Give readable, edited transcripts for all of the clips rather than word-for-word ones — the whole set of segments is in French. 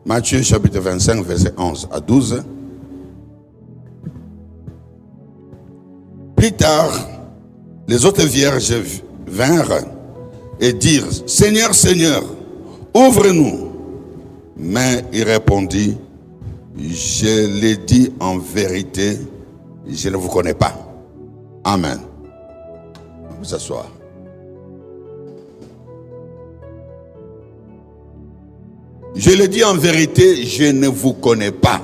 Matthieu chapitre 25, verset 11 à 12. Plus tard, les autres vierges vinrent et dirent, Seigneur, Seigneur, ouvre-nous. Mais il répondit, je l'ai dit en vérité, je ne vous connais pas. Amen. Vous asseoir. Je l'ai dit en vérité, je ne vous connais pas.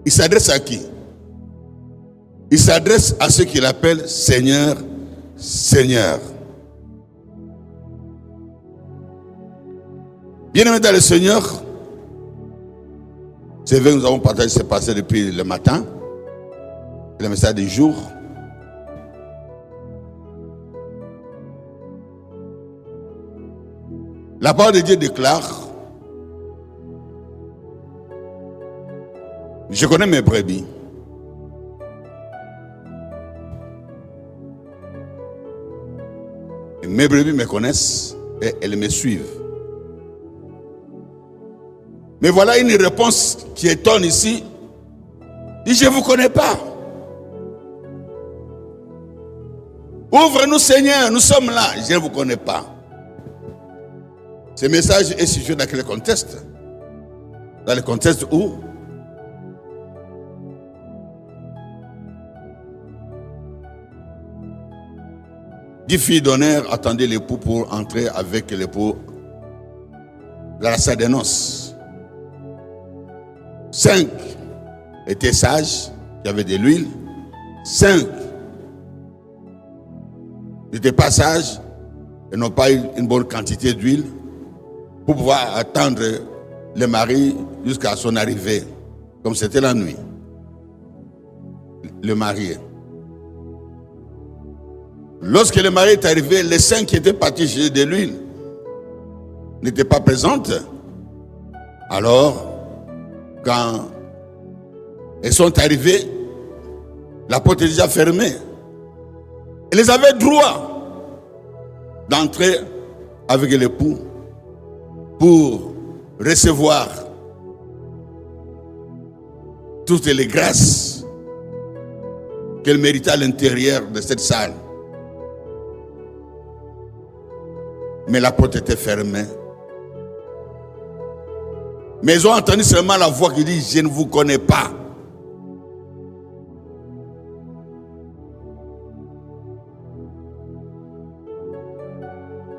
Il s'adresse à qui? Il s'adresse à ceux qu'il appelle Seigneur, Seigneur. Bien-aimés dans le Seigneur, c'est vrai que nous avons partagé ce passé depuis le matin, le message du jour. La parole de Dieu déclare, je connais mes brebis. Et mes brebis me connaissent et elles me suivent. Mais voilà une réponse qui étonne ici. Il dit, je ne vous connais pas. Ouvre-nous Seigneur, nous sommes là. Je ne vous connais pas. Ce message est situé dans quel contexte? Dans le contexte où dix filles d'honneur attendaient l'époux pour entrer avec l'époux dans la salle des noces. 5 étaient sages, qui avaient de l'huile. 5 n'étaient pas sages et n'ont pas eu une bonne quantité d'huile pour pouvoir attendre le mari jusqu'à son arrivée, comme c'était la nuit. Le marié. Lorsque le mari est arrivé, les 5 qui étaient partis chercher de l'huile n'étaient pas présentes. Alors, quand elles sont arrivées, la porte est déjà fermée. Elles avaient droit d'entrer avec l'époux pour recevoir toutes les grâces qu'elle méritait à l'intérieur de cette salle. Mais la porte était fermée. Mais ils ont entendu seulement la voix qui dit, je ne vous connais pas.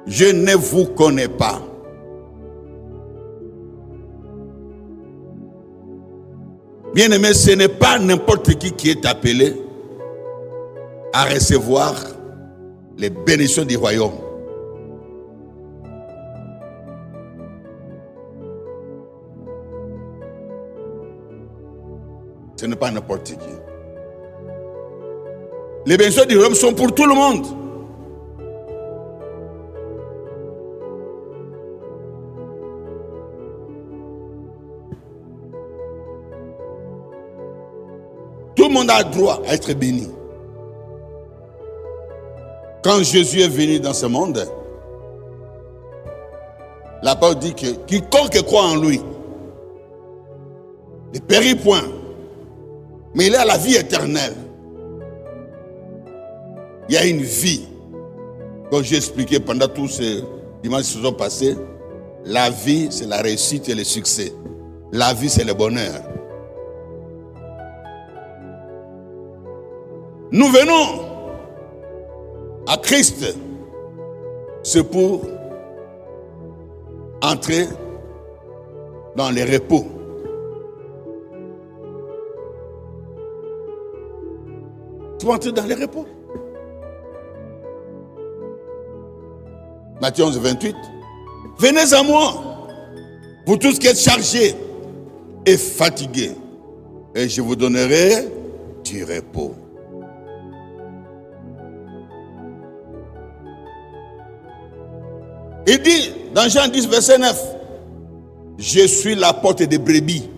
Je ne vous connais pas. Bien-aimé, ce n'est pas n'importe qui est appelé à recevoir les bénédictions du royaume. Ce n'est pas n'importe qui. Les bénédictions du royaume sont pour tout le monde. Tout le monde a droit à être béni. Quand Jésus est venu dans ce monde, la parole dit que quiconque croit en lui ne périt point, mais il a la vie éternelle. Il y a une vie, comme j'ai expliqué pendant tous ces dimanches qui se sont passés. La vie, c'est la réussite et le succès. La vie, c'est le bonheur. Nous venons à Christ, c'est pour entrer dans les repos. Tu vas entrer dans les repos. Matthieu 11, 28. Venez à moi, vous tous qui êtes chargés et fatigués, et je vous donnerai du repos. Il dit dans Jean 10, verset 9, je suis la porte des brebis.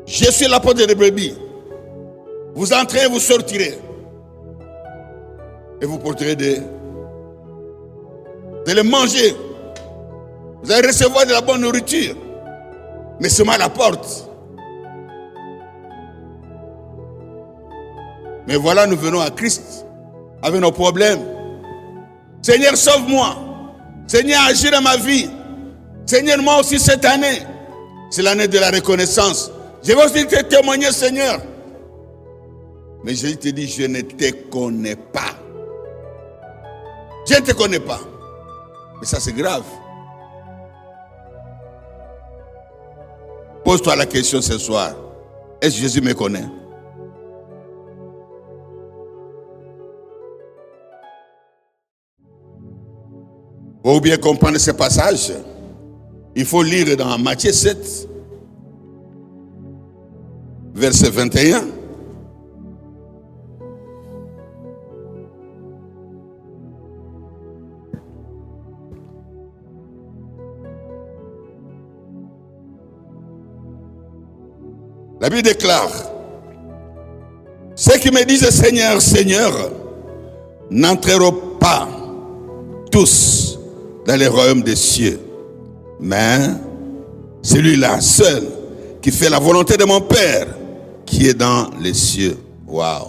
Je suis la porte des brebis. Vous entrez, vous sortirez. et vous porterez de les manger. Vous allez recevoir de la bonne nourriture, mais seulement à la porte. Mais voilà, nous venons à Christ avec nos problèmes. Seigneur, sauve-moi. Seigneur, agis dans ma vie. Seigneur, moi aussi cette année, c'est l'année de la reconnaissance. Je vais aussi te témoigner, Seigneur. Mais Jésus te dit, je ne te connais pas. Je ne te connais pas. Mais ça, c'est grave. Pose-toi la question ce soir. Est-ce que Jésus me connaît? Pour bien comprendre ce passage, il faut lire dans Matthieu 7, verset 21. La Bible déclare, ceux qui me disent Seigneur, Seigneur, n'entreront pas tous dans le royaume des cieux, mais celui-là seul qui fait la volonté de mon Père qui est dans les cieux. Waouh!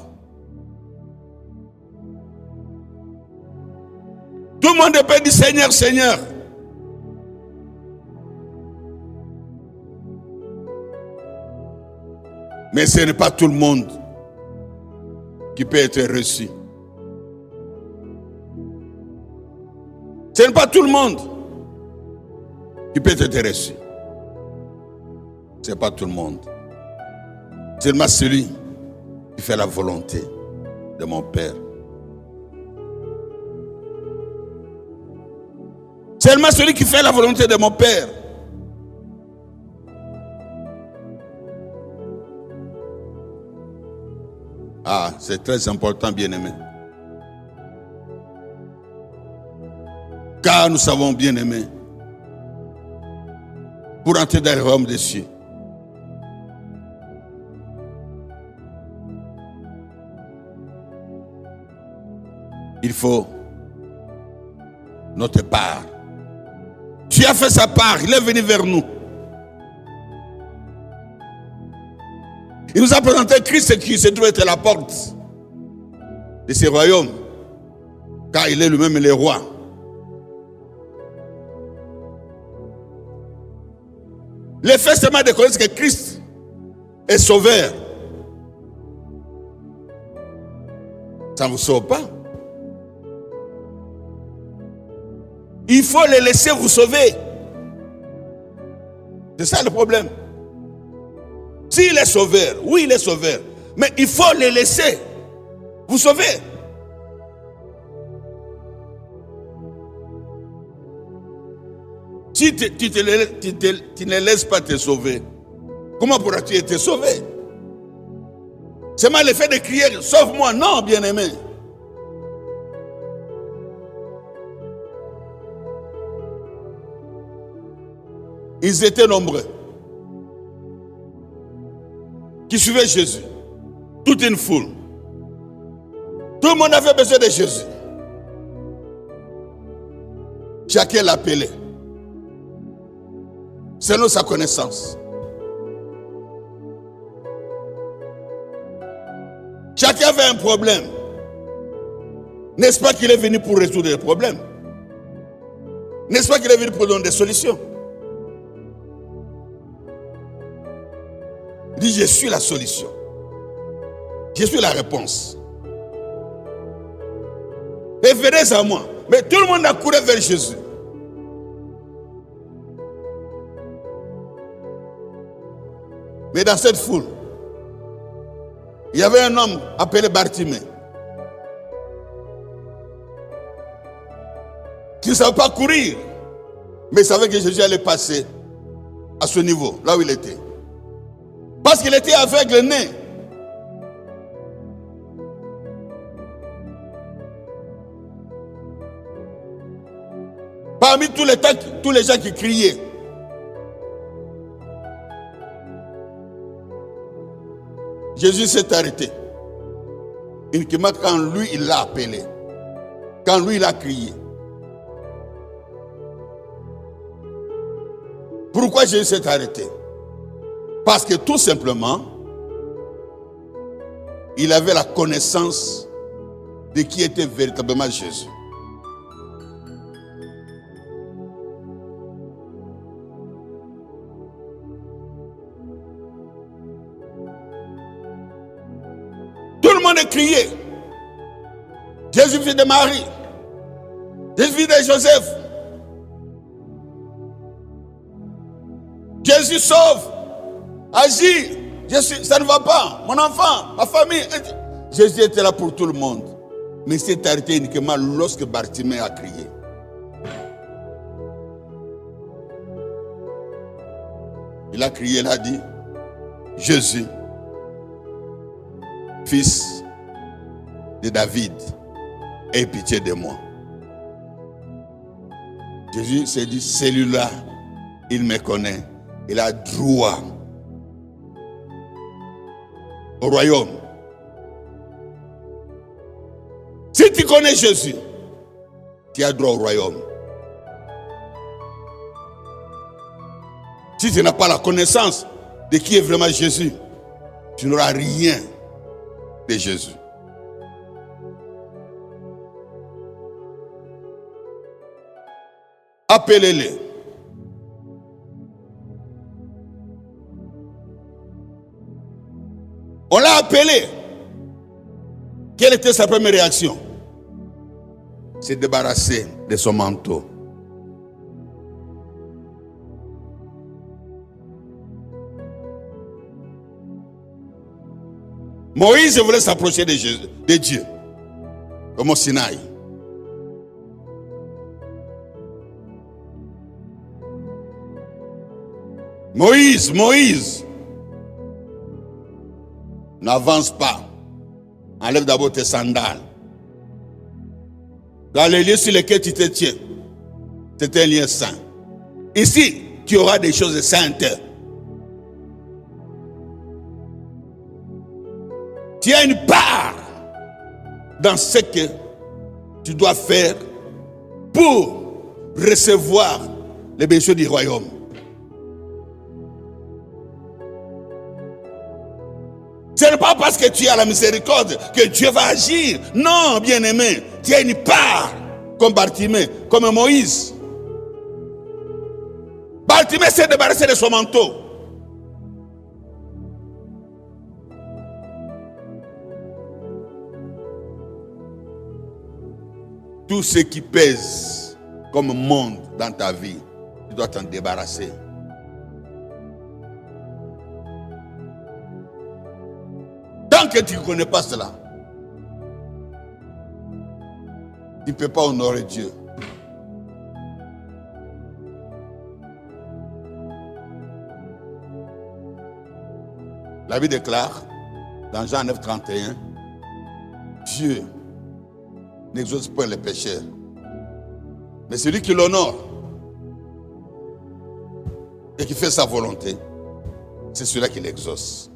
Tout le monde peut dire Seigneur, Seigneur. Mais ce n'est pas tout le monde qui peut être reçu. Ce n'est pas tout le monde qui peut être reçu. Ce n'est pas tout le monde. Seulement celui qui fait la volonté de mon Père. Seulement celui qui fait la volonté de mon Père. Ah, c'est très important, bien-aimé. Car nous savons, bien-aimé, pour entrer dans le royaume des cieux, il faut notre part. Tu as fait sa part, il est venu vers nous. Il nous a présenté Christ qui se trouve être la porte de ce royaume, car il est lui-même le roi. Le fait seulement de connaître que Christ est sauveur, ça ne vous sauve pas. Il faut le laisser vous sauver. C'est ça le problème. S'il est sauveur, oui, il est sauveur, mais il faut le laisser vous sauver. Si tu ne laisses pas te sauver, comment pourras-tu être sauvé? C'est mal le fait de crier, sauve-moi. Non, bien-aimé. Ils étaient nombreux qui suivaient Jésus. Toute une foule. Tout le monde avait besoin de Jésus. Chacun l'appelait selon sa connaissance. Chacun avait un problème. N'est-ce pas qu'il est venu pour résoudre les problèmes? N'est-ce pas qu'il est venu pour donner des solutions? Il dit, je suis la solution. Je suis la réponse. Et venez à moi. Mais tout le monde a couru vers Jésus. Mais dans cette foule, il y avait un homme appelé Bartimée, qui ne savait pas courir, mais il savait que Jésus allait passer à ce niveau, là où il était. Parce qu'il était aveugle né. Parmi tous les gens qui criaient, Jésus s'est arrêté. Uniquement quand lui, il l'a appelé. quand lui il a crié. Pourquoi Jésus s'est arrêté? Parce que tout simplement, il avait la connaissance de qui était véritablement Jésus. Tout le monde criait. Jésus fils de Marie. Jésus fils de Joseph. Jésus sauve. Agis. Ça ne va pas. Mon enfant, ma famille. Jésus était là pour tout le monde. Mais il s'est arrêté uniquement lorsque Bartimée a crié. Il a crié, il a dit, Jésus, fils de David, aie pitié de moi. Jésus s'est dit, celui-là, il me connaît. Il a droit au royaume. Si tu connais Jésus, tu as droit au royaume. Si tu n'as pas la connaissance de qui est vraiment Jésus, tu n'auras rien de Jésus. Appelez-les. On l'a appelé. Quelle était sa première réaction? Se débarrasser de son manteau. Moïse voulait s'approcher de Dieu, comme au Sinaï. Moïse, n'avance pas. Enlève d'abord tes sandales. Dans les lieux sur lesquels tu te tiens, c'est un lien saint. Ici, tu auras des choses saintes. Tu as une part dans ce que tu dois faire pour recevoir les bénédictions du royaume. Ce n'est pas parce que tu as la miséricorde que Dieu va agir. Non, bien-aimé, tu as une part comme Bartimée, comme Moïse. Bartimée s'est débarrassé de son manteau. Tout ce qui pèse comme monde dans ta vie, tu dois t'en débarrasser. Tant que tu ne connais pas cela, tu ne peux pas honorer Dieu. La Bible déclare, dans Jean 9, 31, Dieu n'exauce pas les pécheurs. Mais celui qui l'honore et qui fait sa volonté, c'est celui-là qui l'exauce.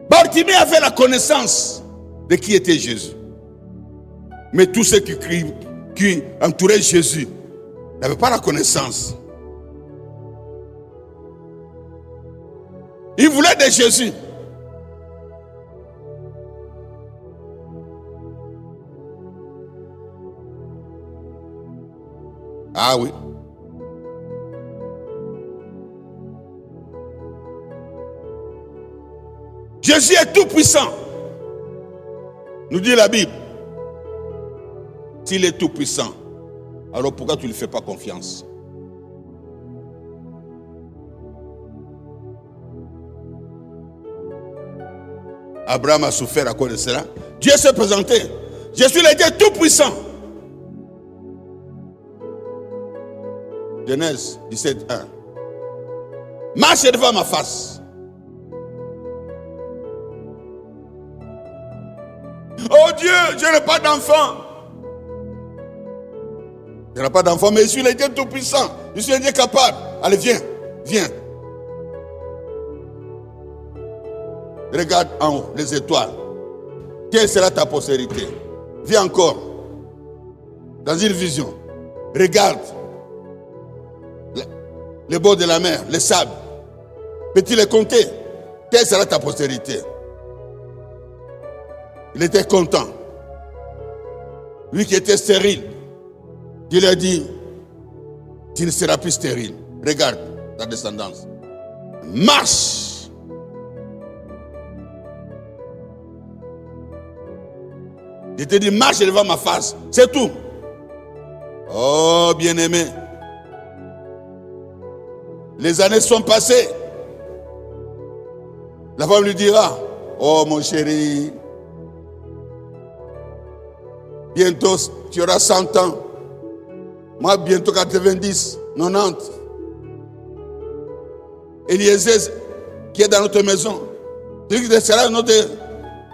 Bartimée avait la connaissance de qui était Jésus. Mais tous ceux qui entouraient Jésus n'avaient pas la connaissance. Ils voulaient de Jésus. Ah oui. Jésus est tout puissant. Nous dit la Bible. S'il est tout puissant, alors pourquoi tu ne lui fais pas confiance? Abraham a souffert à cause de cela. Dieu s'est présenté. Je suis le Dieu tout puissant. Genèse 17, 1. Marche devant ma face. Oh Dieu, je n'ai pas d'enfant. Je n'ai pas d'enfant, mais je suis le Dieu tout puissant. Je suis le Dieu capable. Allez, viens, viens. Regarde en haut, les étoiles. Quelle sera ta postérité? Viens encore. Dans une vision. Regarde. Les bords de la mer, les sables. Peux-tu les compter? Quelle sera ta postérité? Il était content. Lui qui était stérile. Dieu lui a dit, tu ne seras plus stérile. Regarde ta descendance. Marche. Je te dis, marche devant ma face. C'est tout. Oh, bien-aimé. Les années sont passées. La femme lui dira, oh mon chéri, bientôt tu auras 100 ans. Moi, bientôt 90, 90. Eliezer, qui est dans notre maison, celui qui sera notre,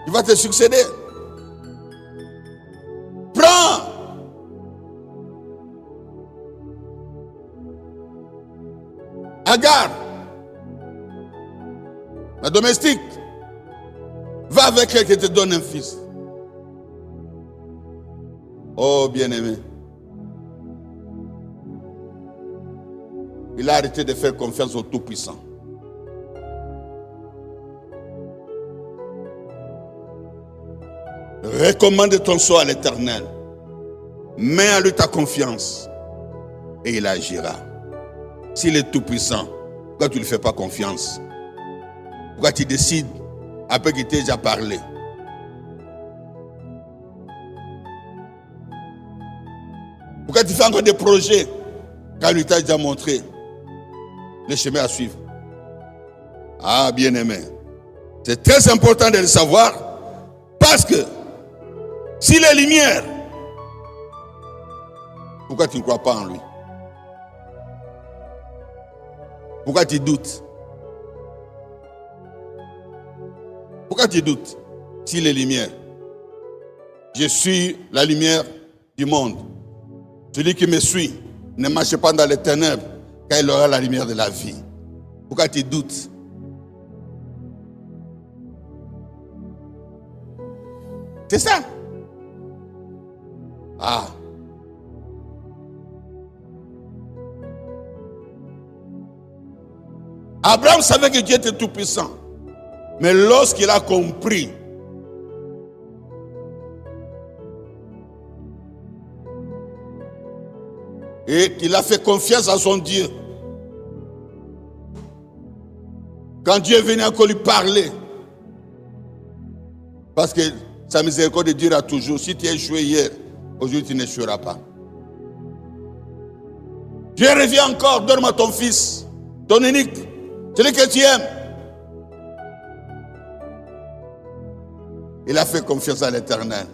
il va te succéder. Prends. Agar, la domestique, va avec elle qui te donne un fils. Oh bien-aimé, il a arrêté de faire confiance au Tout-Puissant. Recommande ton sort à l'Éternel. Mets à lui ta confiance et il agira. S'il est tout-puissant, pourquoi tu ne lui fais pas confiance? Pourquoi tu décides après qu'il t'ait déjà parlé? Pourquoi tu fais encore des projets quand lui t'a déjà montré le chemin à suivre? Ah, bien-aimé, c'est très important de le savoir parce que s'il est lumière, pourquoi tu ne crois pas en lui? Pourquoi tu doutes? Pourquoi tu doutes? S'il est lumière. Je suis la lumière du monde. Celui qui me suit ne marche pas dans les ténèbres, car il aura la lumière de la vie. Pourquoi tu doutes? C'est ça. Ah. Abraham savait que Dieu était tout puissant. Mais lorsqu'il a compris et qu'il a fait confiance à son Dieu, quand Dieu est venu encore lui parler, parce que sa miséricorde dira toujours, si tu as échoué hier, aujourd'hui tu n'échoueras pas. Dieu revient encore, donne-moi ton fils, ton unique, celui que tu aimes. Il a fait confiance à l'Éternel.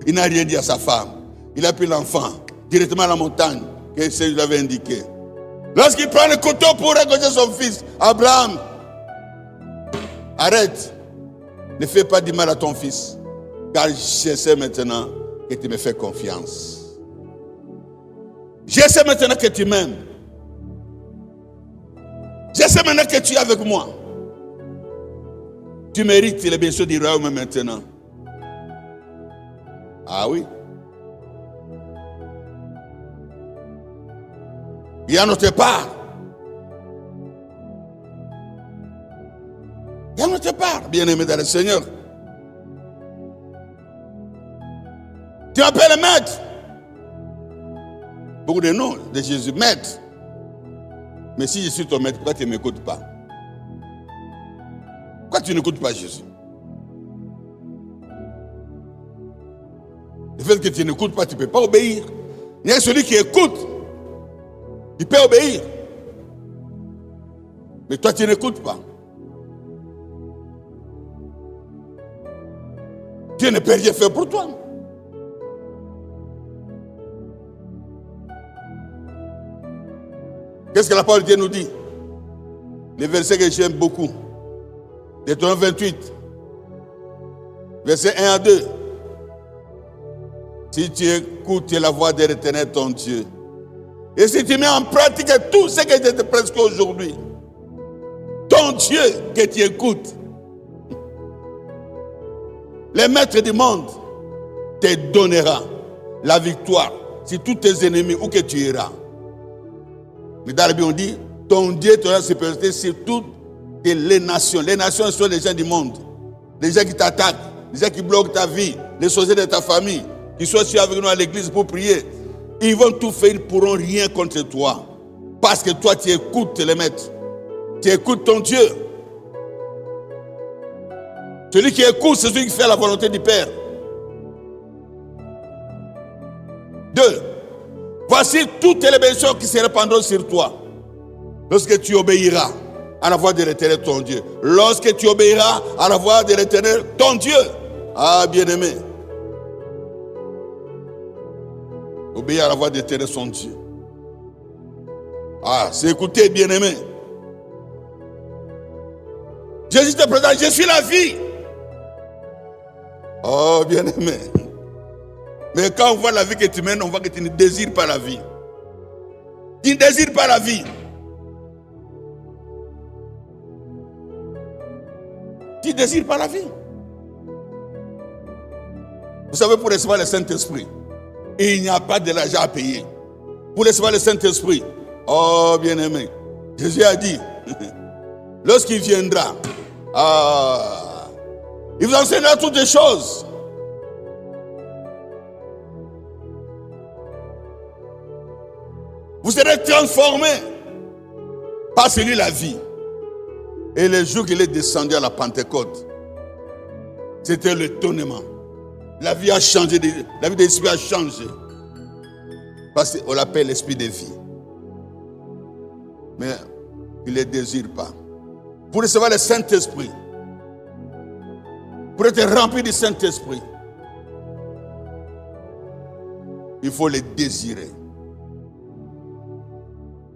Il n'a rien dit à sa femme. Il a pris l'enfant directement à la montagne que Dieu lui avait indiqué. Lorsqu'il prend le couteau pour égorger son fils, Abraham, arrête. Ne fais pas du mal à ton fils. Car je sais maintenant que tu me fais confiance. Je sais maintenant que tu m'aimes. Je sais maintenant que tu es avec moi. Tu mérites les bienfaits du royaume maintenant. Ah oui. Il y a notre part. Il y a notre part, bien-aimé dans le Seigneur. Tu m'appelles maître. Beaucoup de noms de Jésus, maître. Mais si je suis ton maître, pourquoi tu ne m'écoutes pas? Pourquoi tu n'écoutes pas Jésus? Le fait que tu n'écoutes pas, tu ne peux pas obéir. Il y a celui qui écoute, il peut obéir. Mais toi, tu n'écoutes pas. Dieu ne peut rien faire pour toi. Qu'est-ce que la parole de Dieu nous dit? Le verset que j'aime beaucoup. Deutéronome 28. Verset 1 à 2. Si tu écoutes la voix de l'Éternel ton Dieu, et si tu mets en pratique tout ce que je te presque aujourd'hui, ton Dieu que tu écoutes, les maîtres du monde, te donnera la victoire sur tous tes ennemis où que tu iras. Mais dans la Bible, on dit, ton Dieu te donnera supériorité sur toutes les nations. Les nations sont les gens du monde. Les gens qui t'attaquent, les gens qui bloquent ta vie, les sociétés de ta famille, qui sont ici avec nous à l'église pour prier. Ils vont tout faire, ils ne pourront rien contre toi. Parce que toi, tu écoutes les maîtres. Tu écoutes ton Dieu. Celui qui écoute, c'est celui qui fait la volonté du Père. 2. Voici toutes les bénédictions qui se répandront sur toi. Lorsque tu obéiras à la voix de l'Éternel, ton Dieu. Lorsque tu obéiras à la voix de l'Éternel, ton Dieu. Ah, bien-aimé. Obéir à la voix de l'Éternel, son Dieu. Ah, c'est écouter, bien-aimé. Jésus te présente, je suis la vie. Oh, bien-aimé. Mais quand on voit la vie que tu mènes, on voit que tu ne désires pas la vie. Tu ne désires pas la vie. Tu ne désires pas la vie. Vous savez, pour recevoir le Saint-Esprit, il n'y a pas de l'argent à payer. Pour recevoir le Saint-Esprit, oh bien-aimé, Jésus a dit, lorsqu'il viendra, il vous enseignera toutes les choses. Vous serez transformés par celui la vie. Et le jour qu'il est descendu à la Pentecôte, c'était l'étonnement. La vie a changé, la vie de l'esprit a changé. Parce qu'on l'appelle l'esprit de vie. Mais il ne le désire pas. Pour recevoir le Saint-Esprit, pour être rempli du Saint-Esprit, il faut le désirer.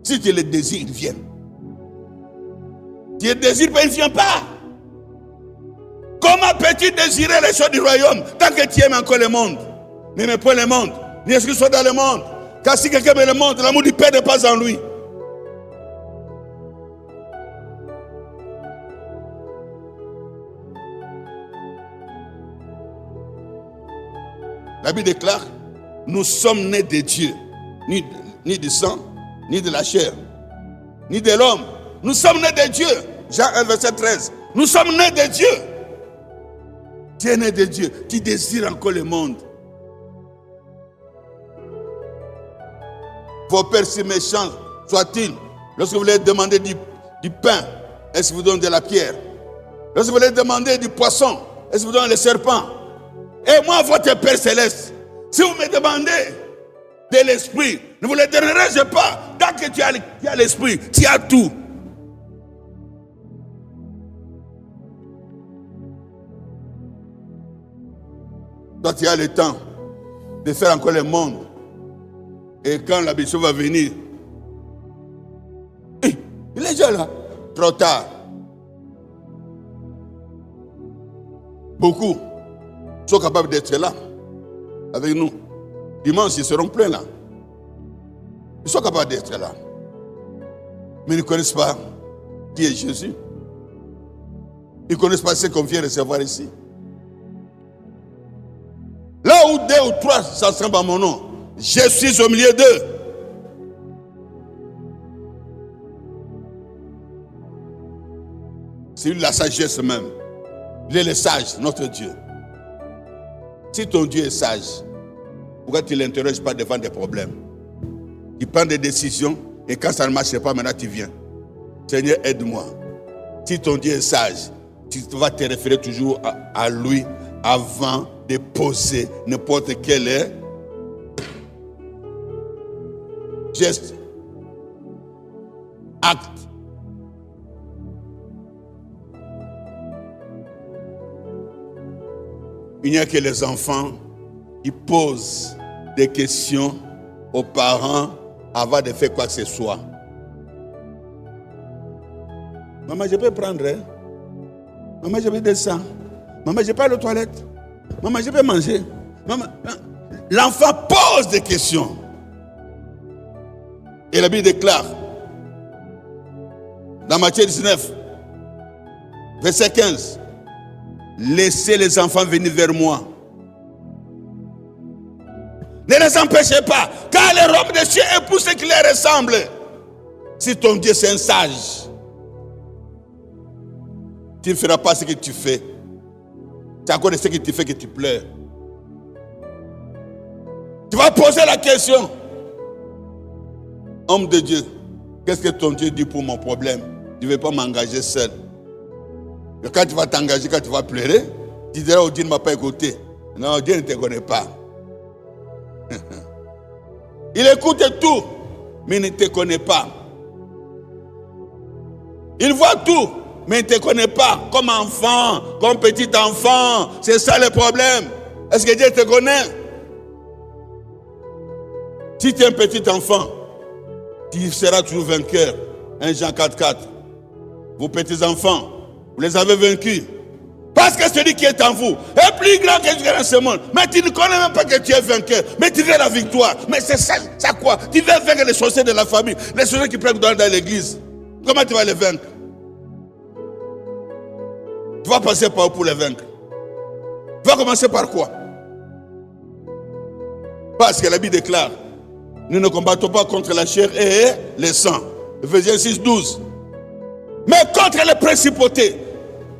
Si tu le désires, il vient. Tu ne désires pas, il ne vient pas. Comment peux-tu désirer les choses du royaume tant que tu aimes encore le monde? N'aimez pas le monde, ni ce qu'il soit dans le monde. Car si quelqu'un aime le monde, l'amour du Père n'est pas en lui. La Bible déclare, nous sommes nés de Dieu, ni du sang, ni de la chair, ni de l'homme. Nous sommes nés de Dieu. Jean 1, verset 13. Nous sommes nés de Dieu. Tu es né de Dieu. Tu désires encore le monde. Vos pères si méchants soient-ils, lorsque vous leur demandez du pain, est-ce que vous donnez de la pierre? Lorsque vous leur demandez du poisson, est-ce que vous donnez le serpent? Et moi, votre Père céleste, si vous me demandez de l'esprit, ne vous le donnerai pas. Tant que tu as l'esprit, tu as tout. Toi, tu as le temps de faire encore le monde. Et quand la mission va venir, il est déjà là. Trop tard. Beaucoup sont capables d'être là avec nous. Dimanche, ils seront pleins là. Ils sont capables d'être là. Mais ils ne connaissent pas qui est Jésus. Ils ne connaissent pas ce qu'on vient recevoir ici. Là où 2 ou 3 s'assemblent à mon nom, je suis au milieu d'eux. C'est la sagesse même. Il est le sage, notre Dieu. Si ton Dieu est sage, pourquoi tu ne l'interroges pas devant des problèmes? Tu prends des décisions et quand ça ne marche pas, maintenant tu viens. Seigneur, aide-moi. Si ton Dieu est sage, tu vas te référer toujours à lui avant de poser n'importe quel geste, acte. Il n'y a que les enfants qui posent des questions aux parents avant de faire quoi que ce soit. Maman, je peux prendre, hein? Maman, je peux descendre. Maman, je peux aller aux toilettes. Maman, je peux manger. Maman, l'enfant pose des questions. Et la Bible déclare, dans Matthieu 19, verset 15, laissez les enfants venir vers moi. Ne les empêchez pas, car les robes des cieux épousent ceux qui les ressemblent. Si ton Dieu c'est un sage, tu ne feras pas ce que tu fais. C'est à cause de ce que tu fais que tu pleures. Tu vas poser la question. Homme de Dieu, qu'est-ce que ton Dieu dit pour mon problème? Tu ne veux pas m'engager seul. Et quand tu vas t'engager, quand tu vas pleurer, tu diras, oh, Dieu ne m'a pas écouté. Non, Dieu ne te connaît pas. Il écoute tout, mais il ne te connaît pas. Il voit tout, mais il ne te connaît pas comme enfant, comme petit enfant. C'est ça le problème. Est-ce que Dieu te connaît? Si tu es un petit enfant, tu seras toujours vainqueur. 1 Jean 4,4. Vos petits enfants, vous les avez vaincus. Parce que celui qui est en vous est plus grand que celui qui est dans ce monde. Mais tu ne connais même pas que tu es vainqueur. Mais tu veux la victoire. Mais c'est ça quoi? Tu veux vaincre les sorciers de la famille, les sorciers qui prennent dans l'église. Comment tu vas les vaincre? Tu vas passer par où pour les vaincre? Tu vas commencer par quoi? Parce que la Bible déclare, nous ne combattons pas contre la chair et le sang. Ephésiens 6,12. Mais contre les principautés,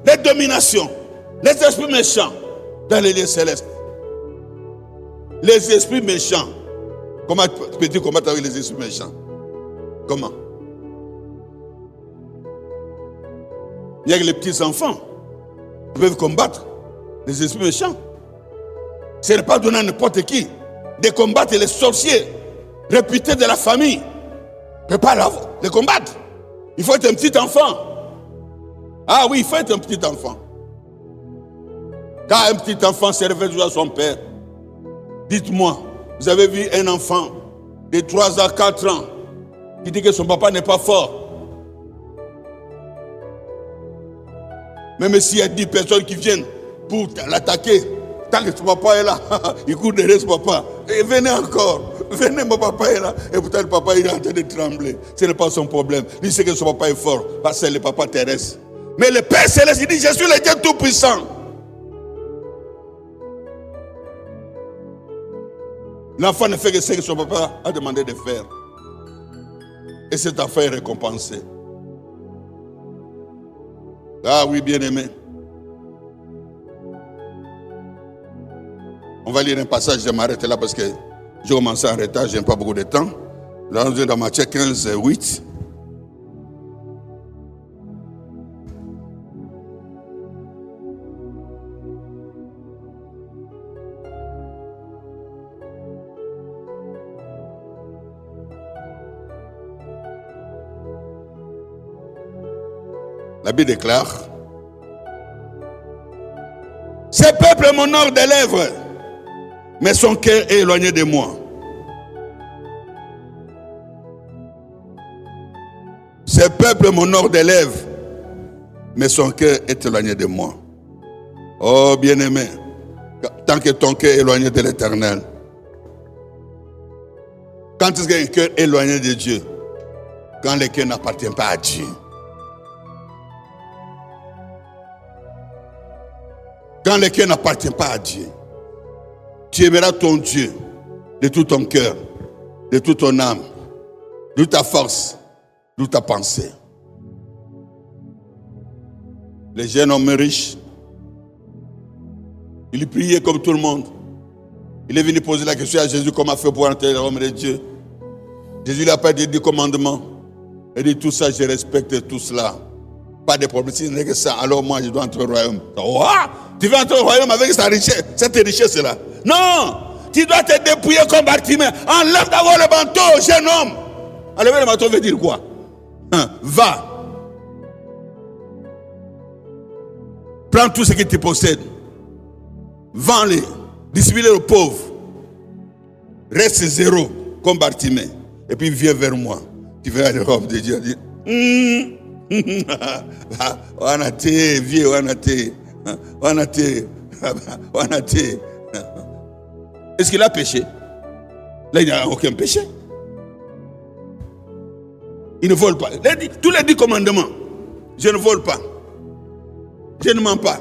les dominations, les esprits méchants dans les lieux célestes. Les esprits méchants. Comment peux-tu combattre avec les esprits méchants? Comment? Il y a que les petits enfants qui peuvent combattre les esprits méchants. Ce n'est pas donné à n'importe qui de combattre les sorciers réputés de la famille. Tu ne peux pas les combattre. Il faut être un petit enfant. Ah oui, il faut être un petit enfant. Car un petit enfant se révèle toujours à son père. Dites-moi, vous avez vu un enfant de 3 à 4 ans qui dit que son papa n'est pas fort? Même s'il y a 10 personnes qui viennent pour l'attaquer, tant que son papa est là, il court derrière son papa. Et venez encore. Venez, mon papa est là. Et pourtant, le papa il est en train de trembler. Ce n'est pas son problème. Il sait que son papa est fort. Parce que c'est le papa terrestre. Mais le Père Céleste, il dit, je suis le Dieu Tout-Puissant. L'enfant ne fait que ce que son papa a demandé de faire. Et cet enfant est récompensé. Ah oui, bien-aimé. On va lire un passage, je m'arrête là parce que j'ai commencé en retard, je n'ai pas beaucoup de temps. Là, on est dans Matthieu 15, 8. La Bible déclare, ce peuple m'honore des lèvres, mais son cœur est éloigné de moi. Ce peuple m'honore des lèvres, mais son cœur est éloigné de moi. Oh bien-aimé, tant que ton cœur est éloigné de l'Éternel, quand est-ce qu'il y a un cœur éloigné de Dieu? Quand le cœur n'appartient pas à Dieu. Quand le cœur n'appartient pas à Dieu, tu aimeras ton Dieu de tout ton cœur, de toute ton âme, de toute ta force, de toute ta pensée. Le jeune homme riche, il priait comme tout le monde. Il est venu poser la question à Jésus, comment faire pour entrer dans l'homme de Dieu. Jésus lui a pas dit 10 commandements. Il dit tout ça, je respecte tout cela. Pas de problème. Si ce n'est que ça, alors moi je dois entrer au royaume. Oh, tu veux entrer au royaume avec cette richesse-là? Non! Tu dois te dépouiller comme Bartimée. Enlève d'abord le manteau, jeune homme. Enlever le manteau veut dire quoi? Va. Prends tout ce que tu possèdes. Vends-les. Distribue-les aux pauvres. Reste zéro comme Bartimée. Et puis viens vers moi. Tu verras les robes de Dieu. Wanate, vieux, wanate. Est-ce qu'il a péché? Là, il n'y a aucun péché. Il ne vole pas. Tous les 10 commandements. Je ne vole pas. Je ne mens pas.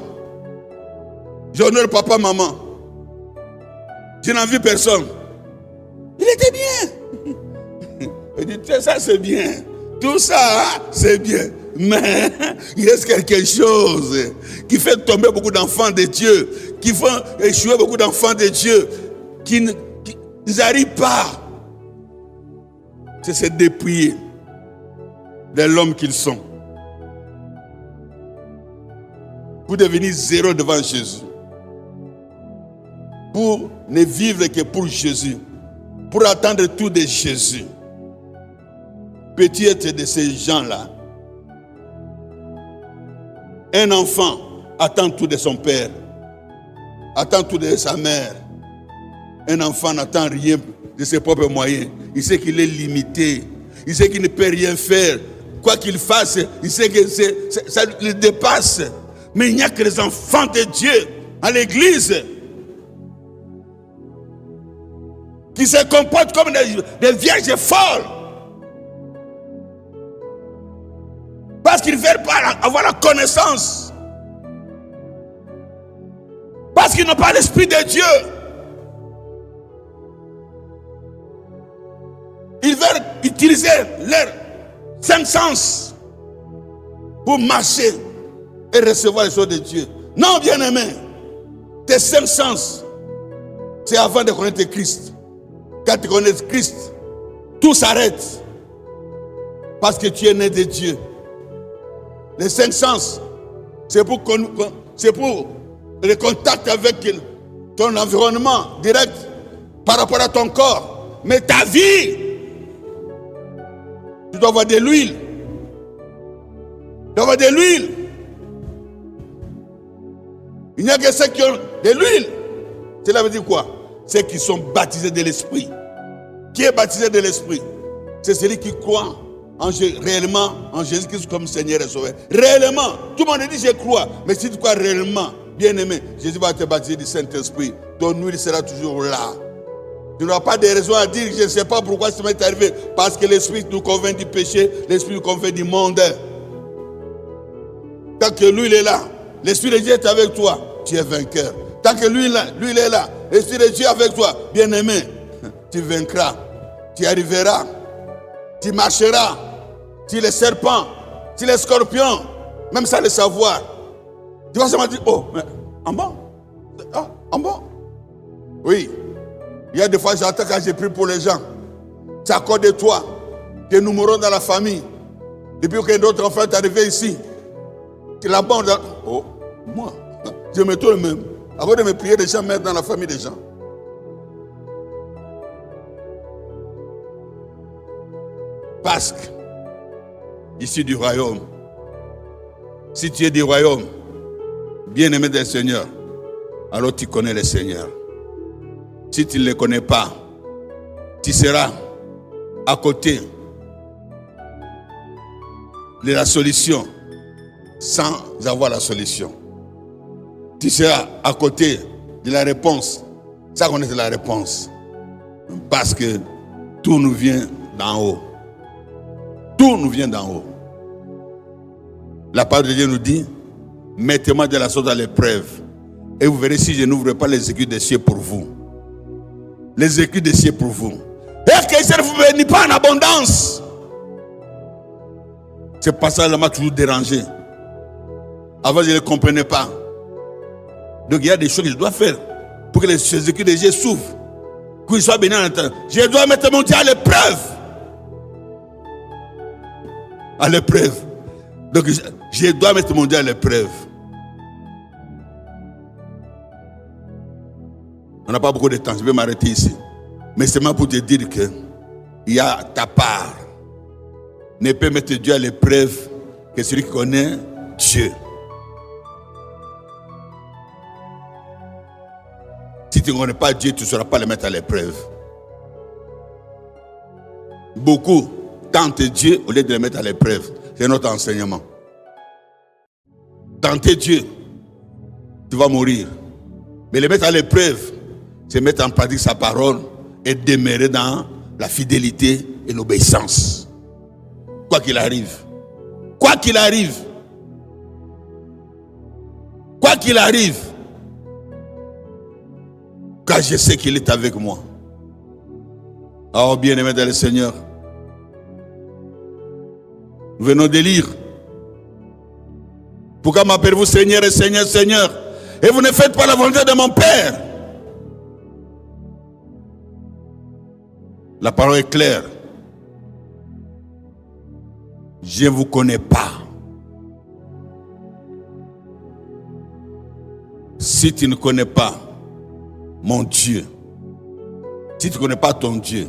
J'honore papa, maman. Je n'en vis personne. Il était bien. Il dit, ça c'est bien. Tout ça, c'est bien. Mais il reste quelque chose qui fait tomber beaucoup d'enfants de Dieu, qui font échouer beaucoup d'enfants de Dieu, qui n'arrivent pas. C'est se dépouiller de l'homme qu'ils sont. Pour devenir zéro devant Jésus. Pour ne vivre que pour Jésus. Pour attendre tout de Jésus. Peux-tu être de ces gens-là? Un enfant attend tout de son père. Attend tout de sa mère. Un enfant n'attend rien de ses propres moyens. Il sait qu'il est limité. Il sait qu'il ne peut rien faire. Quoi qu'il fasse, il sait que ça le dépasse. Mais il n'y a que les enfants de Dieu à l'église qui se comportent comme des vierges folles. Parce qu'ils ne veulent pas avoir la connaissance. Parce qu'ils n'ont pas l'esprit de Dieu. Ils veulent utiliser leurs 5 sens pour marcher et recevoir les choses de Dieu. Non, bien-aimé, tes 5 sens, c'est avant de connaître Christ. Quand tu connais Christ, tout s'arrête. Parce que tu es né de Dieu. Les 5 sens, c'est pour le contact avec ton environnement direct par rapport à ton corps. Mais ta vie, tu dois avoir de l'huile. Tu dois avoir de l'huile. Il n'y a que ceux qui ont de l'huile. Cela veut dire quoi? Ceux qui sont baptisés de l'Esprit. Qui est baptisé de l'Esprit? C'est celui qui croit réellement en Jésus-Christ comme Seigneur et Sauveur. Réellement. Tout le monde dit je crois. Mais si tu crois réellement, bien aimé, Jésus va te baptiser du Saint-Esprit. Ton huile sera toujours là. Tu n'auras pas de raison à dire je ne sais pas pourquoi ça m'est arrivé. Parce que l'Esprit nous convainc du péché, l'Esprit nous convainc du monde. Tant que l'huile est là, l'Esprit de Dieu est avec toi, tu es vainqueur. Tant que l'huile est là, l'Esprit de Dieu est avec toi, bien aimé, tu vaincras, tu arriveras, tu marcheras, tu les serpents, tu les scorpions, même sans le savoir. Tu vas seulement dire, oh, mais en bas, en bas. Oui, il y a des fois j'entends quand j'ai pris pour les gens, tu accordes de toi, que nous mourons dans la famille, depuis qu'un autre enfant est arrivé ici, que là-bas, oh, moi, je me tourne même. Avant de me prier, les gens mettent dans la famille des gens. Parce que, ici du royaume, si tu es du royaume, bien-aimé des Seigneurs, alors tu connais le Seigneur. Si tu ne le connais pas, tu seras à côté de la solution sans avoir la solution. Tu seras à côté de la réponse sans connaître la réponse. Parce que tout nous vient d'en haut. Tout nous vient d'en haut. La parole de Dieu nous dit, mettez-moi de la sorte à l'épreuve et vous verrez si je n'ouvre pas les écus des cieux pour vous. Les écus des cieux pour vous. Est-ce que ça ne vous bénit pas en abondance? Ce passage-là m'a toujours dérangé. Avant, je ne le comprenais pas. Donc, il y a des choses que je dois faire pour que les écus des cieux s'ouvrent. Qu'ils soient bénis en temps. Je dois mettre mon Dieu à l'épreuve. À l'épreuve. Donc, je dois mettre mon Dieu à l'épreuve. On n'a pas beaucoup de temps, je vais m'arrêter ici. Mais c'est seulement pour te dire que il y a ta part. Ne peut mettre Dieu à l'épreuve que celui qui connaît Dieu. Si tu ne connais pas Dieu, tu ne sauras pas le mettre à l'épreuve. Beaucoup tentent Dieu au lieu de le mettre à l'épreuve. C'est notre enseignement. Tenter Dieu, tu vas mourir. Mais le mettre à l'épreuve, c'est mettre en pratique sa parole et demeurer dans la fidélité et l'obéissance. Quoi qu'il arrive. Quoi qu'il arrive. Quoi qu'il arrive. car je sais qu'il est avec moi. Oh, bien-aimés dans le Seigneur, nous venons de lire. Pourquoi m'appelez-vous Seigneur et Seigneur, Seigneur, et vous ne faites pas la volonté de mon Père? La parole est claire. Je ne vous connais pas. Si tu ne connais pas mon Dieu, si tu ne connais pas ton Dieu,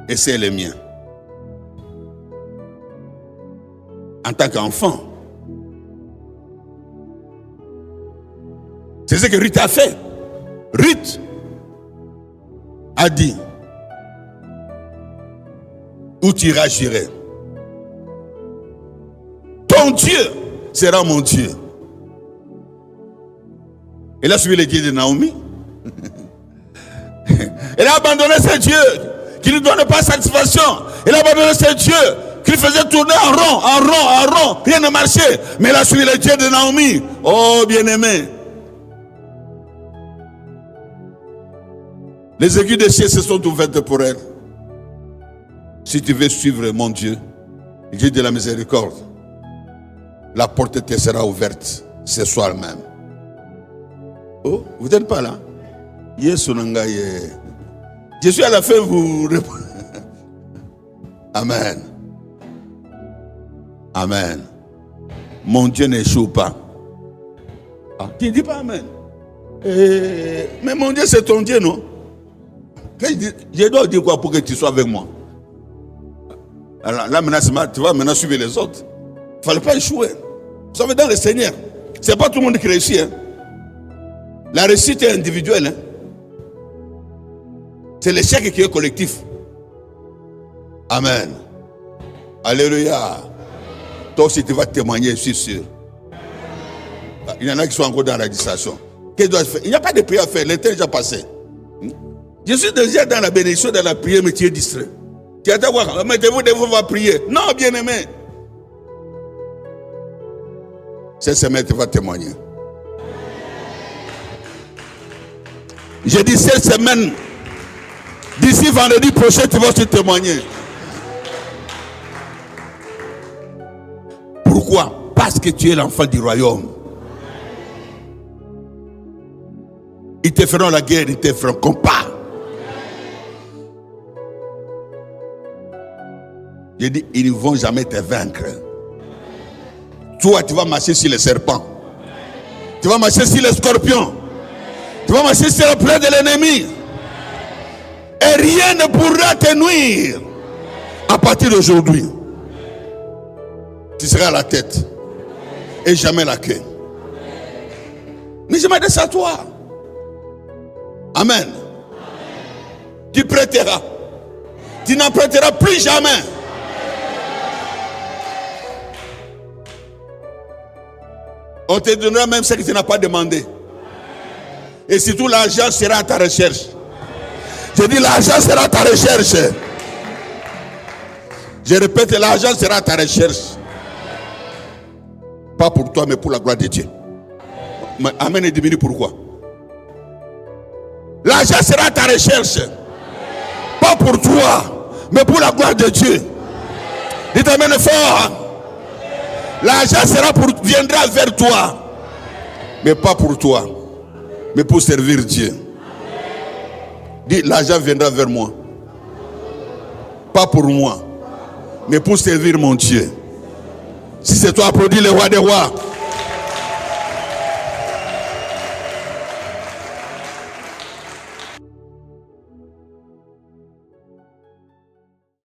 essaie le mien. En tant qu'enfant, c'est ce que Ruth a fait. Ruth a dit, où tu iras, j'irai. Ton Dieu sera mon Dieu. Elle a suivi les dieux de Naomi. Elle a abandonné ses dieux qui ne lui donnaient pas satisfaction. Elle a abandonné ses dieux qui lui faisaient tourner en rond, en rond, en rond. Rien ne marchait. Mais elle a suivi les dieux de Naomi. Oh, bien-aimé. Les aiguilles des cieux se sont ouvertes pour elle. Si tu veux suivre mon Dieu, le Dieu de la miséricorde, la porte te sera ouverte ce soir même. Oh, vous n'êtes pas là? Yes, je suis à la fin, vous répondez. Amen. Amen. Mon Dieu n'échoue pas. Ah, tu ne dis pas Amen. Mais mon Dieu, c'est ton Dieu, non? Je dois dire quoi pour que tu sois avec moi? Alors là, maintenant, tu vas maintenant suivre les autres. Il ne fallait pas échouer. Vous savez, dans le Seigneur, ce n'est pas tout le monde qui réussit. Hein? La réussite est individuelle. Hein? C'est l'échec qui est collectif. Amen. Alléluia. Toi aussi, tu vas témoigner, je suis sûr. Il y en a qui sont encore dans la distraction. Qu'est-ce que dois-je faire? Il n'y a pas de prière à faire. Le temps est déjà passé. Je suis déjà dans la bénédiction, dans la prière, mais tu es distrait. Tu as dit quoi? Mettez-vous devant, va prier. Non, bien-aimé. Cette semaine, tu vas témoigner. J'ai dit cette semaine, d'ici vendredi prochain, tu vas aussi témoigner. Pourquoi? Parce que tu es l'enfant du royaume. Ils te feront la guerre, ils te feront compas. J'ai dit, ils ne vont jamais te vaincre. Toi, tu vas marcher sur les serpents. Tu vas marcher sur les scorpions. Tu vas marcher sur le plein de l'ennemi. Et rien ne pourra te nuire. À partir d'aujourd'hui, tu seras la tête et jamais la queue. Mais je m'adresse à toi. Amen. Tu prêteras. Tu n'en prêteras plus jamais. On te donnera même ce que tu n'as pas demandé. Et surtout l'argent sera à ta recherche. Je dis l'argent sera à ta recherche. Je répète, l'argent sera à ta recherche. Pas pour toi, mais pour la gloire de Dieu. Mais amen et diminue pourquoi? L'argent sera à ta recherche. Pas pour toi, mais pour la gloire de Dieu. Dites amen fort. L'argent viendra vers toi, mais pas pour toi, mais pour servir Dieu. Dis, l'argent viendra vers moi, pas pour moi, mais pour servir mon Dieu. Si c'est toi, applaudis le roi des rois.